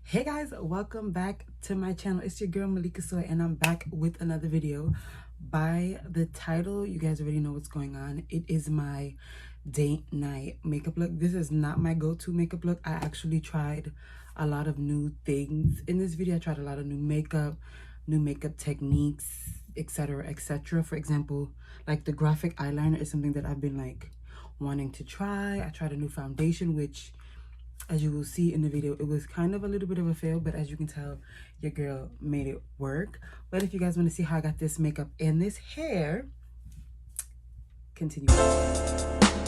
Hey guys, welcome back to my channel. It's your girl Malikahsoy and I'm back with another video. By the title, you guys already know what's going on. It is my date night makeup look. This is not my go-to makeup look. I actually tried a lot of new things in this video. I tried a lot of new makeup techniques, etc, etc. For example, like the graphic eyeliner is something that I've been like wanting to try. I tried a new foundation, which as you will see in the video, it was kind of a little bit of a fail, but as you can tell, your girl made it work. But if you guys want to see how I got this makeup and this hair, continue.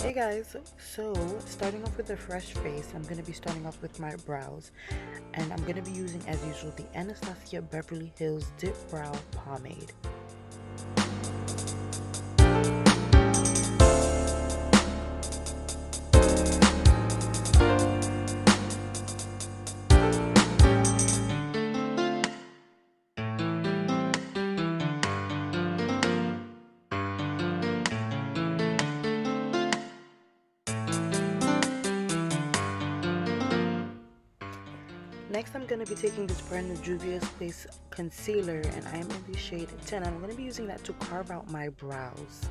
Hey guys, so starting off with a fresh face, I'm going to be starting off with my brows, and I'm going to be using, as usual, the Anastasia Beverly Hills Dip Brow Pomade. Next, I'm going to be taking this brand new Juvia's Place concealer, and I am in the shade 10. I'm going to be using that to carve out my brows.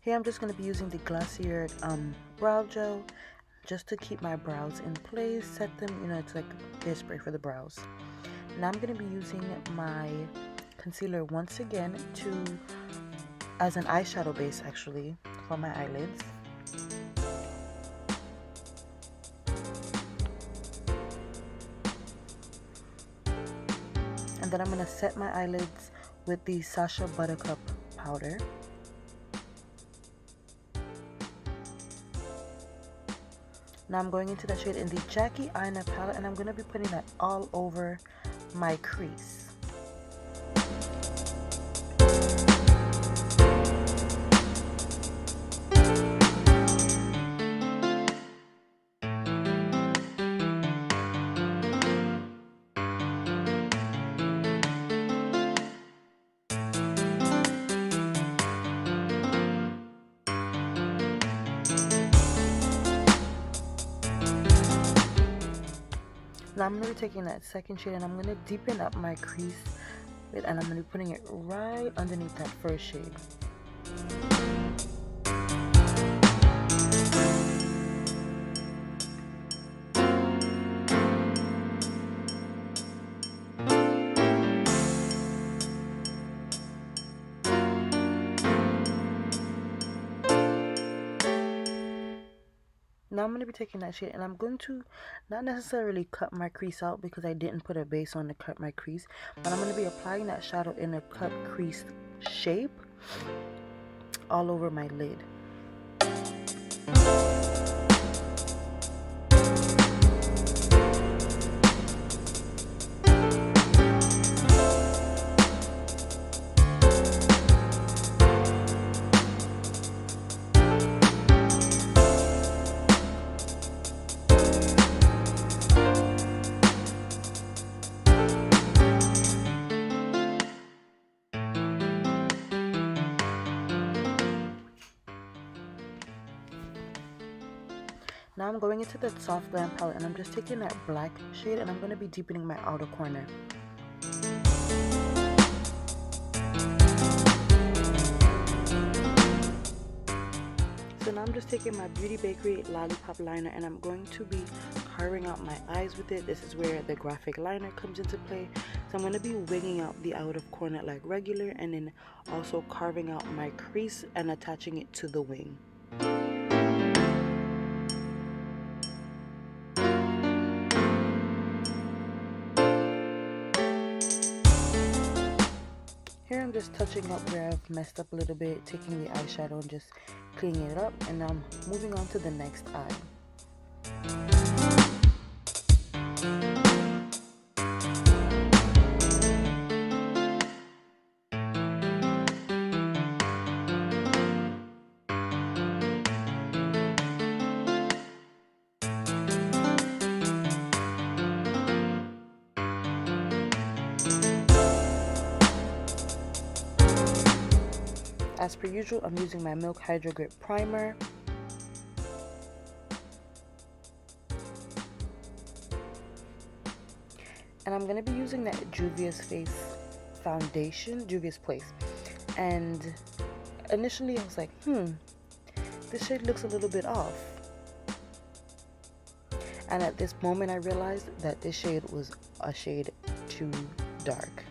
Here I'm just going to be using the Glossier brow gel just to keep my brows in place, set them, it's like hairspray for the brows. Now I'm going to be using my concealer once again as an eyeshadow base actually for my eyelids. And then I'm going to set my eyelids with the Sacha Buttercup powder. Now I'm going into that shade in the Jackie Aina palette, and I'm going to be putting that all over my crease. Now I'm going to be taking that second shade and I'm going to deepen up my crease and I'm going to be putting it right underneath that first shade. Now I'm going to be taking that shade and I'm going to not necessarily cut my crease out because I didn't put a base on to cut my crease, but I'm going to be applying that shadow in a cut crease shape all over my lid. Now I'm going into the Soft Glam palette and I'm just taking that black shade and I'm going to be deepening my outer corner. So now I'm just taking my Beauty Bakery Lollipop Liner and I'm going to be carving out my eyes with it. This is where the graphic liner comes into play. So I'm going to be winging out the outer corner like regular and then also carving out my crease and attaching it to the wing. Here I'm just touching up where I've messed up a little bit, taking the eyeshadow and just cleaning it up, and I'm moving on to the next eye. As per usual, I'm using my Milk Hydro Grip Primer. And I'm going to be using that Juvia's Face foundation, Juvia's Place. And initially I was like, this shade looks a little bit off. And at this moment I realized that this shade was a shade too dark.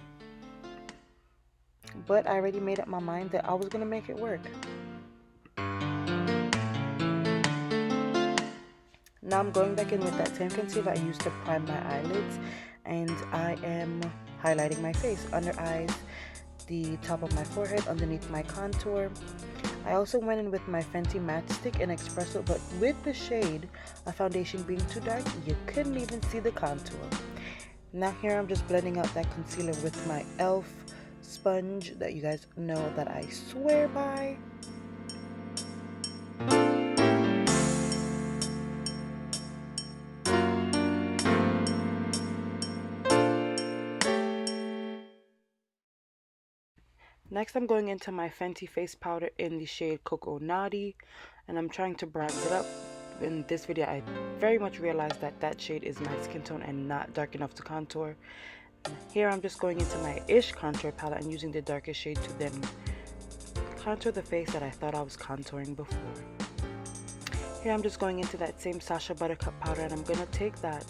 But I already made up my mind that I was going to make it work. Now I'm going back in with that same concealer I used to prime my eyelids, and I am highlighting my face, under eyes, the top of my forehead, underneath my contour. I also went in with my Fenty Matchstick in Espresso, but with the shade of foundation being too dark, you couldn't even see the contour. Now here I'm just blending out that concealer with my e.l.f. sponge that you guys know that I swear by. Next I'm going into my Fenty face powder in the shade Cocoa Naughty, and I'm trying to bronze it up. In this video I very much realized that that shade is my skin tone and not dark enough to contour. Here I'm just going into my Ish contour palette and using the darkest shade to then contour the face that I thought I was contouring before. Here I'm just going into that same Sacha Buttercup powder, and I'm going to take that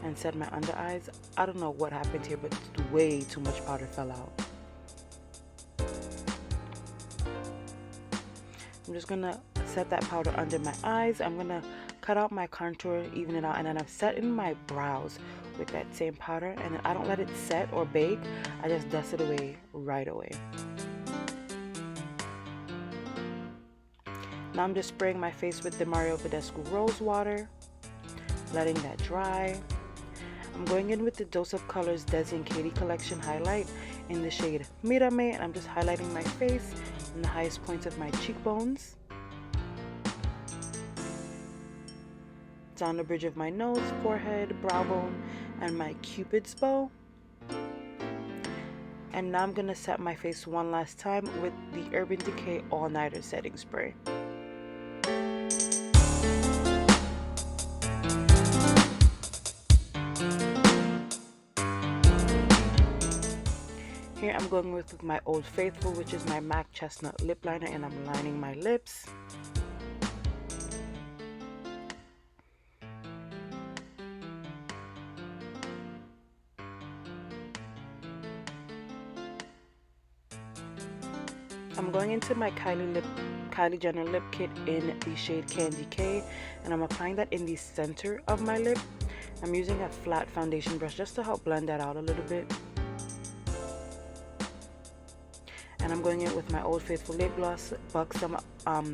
and set my under eyes. I don't know what happened here, but way too much powder fell out. I'm just going to set that powder under my eyes. I'm going to cut out my contour, even it out, and then I've set in my brows with that same powder, and then I don't let it set or bake. I just dust it away right away. Now I'm just spraying my face with the Mario Badescu Rose Water, letting that dry. I'm going in with the Dose of Colors Desi and Katie Collection Highlight in the shade Mírame, and I'm just highlighting my face in the highest points of my cheekbones, down the bridge of my nose, forehead, brow bone, and my Cupid's bow. And now I'm going to set my face one last time with the Urban Decay All Nighter Setting Spray. Here I'm going with my Old Faithful, which is my MAC Chestnut Lip Liner, and I'm lining my lips. I'm going into my Kylie Jenner lip kit in the shade Candy K, and I'm applying that in the center of my lip. I'm using a flat foundation brush just to help blend that out a little bit. And I'm going in with my Old Faithful lip gloss, Buxom,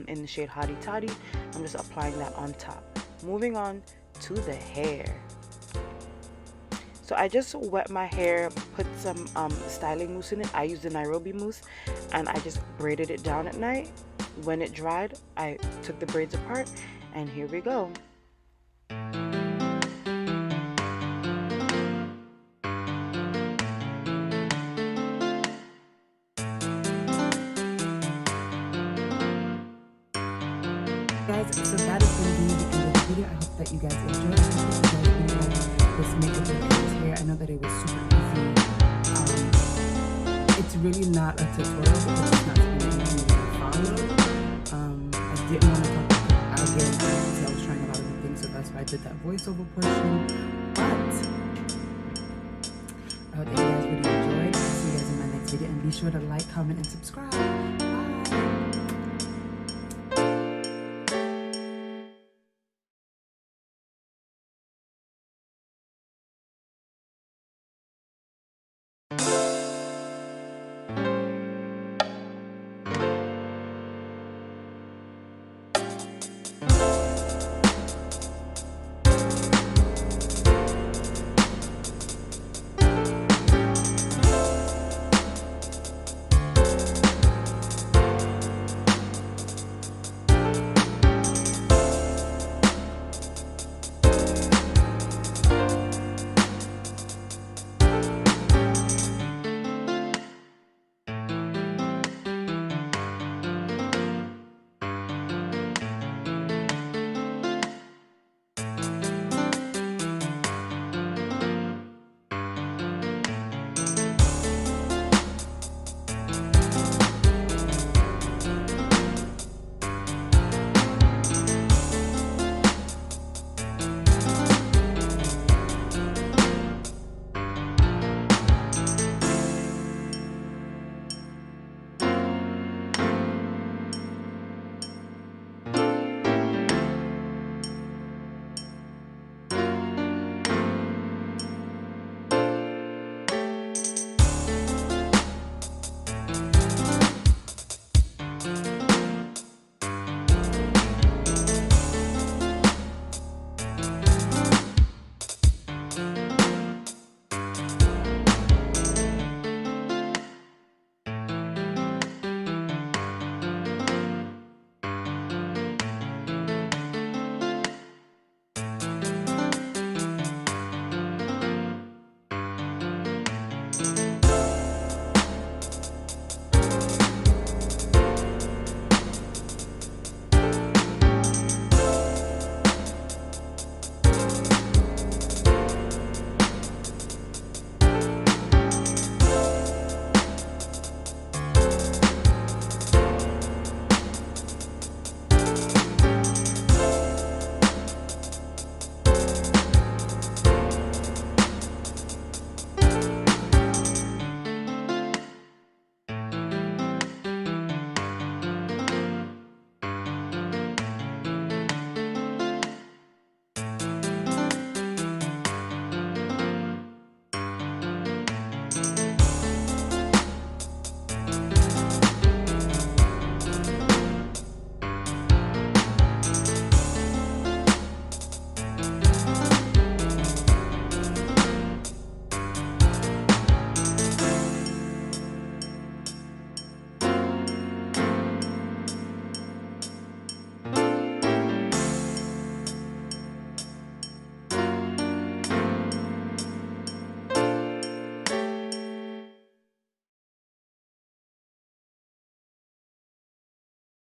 in the shade Hottie Toddy. I'm just applying that on top. Moving on to the hair. So I just wet my hair, put some styling mousse in it. I used the Nairobi mousse, and I just braided it down at night. When it dried, I took the braids apart, and here we go. Guys, so that is going to be the end of the video. I hope that you guys enjoyed it. I hope you guys enjoyed this makeup look in this hair. I know that it was super easy. It's really not a tutorial because it's not something that you can follow. I didn't want to talk about it again because I was trying a lot of new things, so that's why I did that voiceover portion. But I hope that you guys really enjoyed. I'll see you guys in my next video, and be sure to like, comment, and subscribe.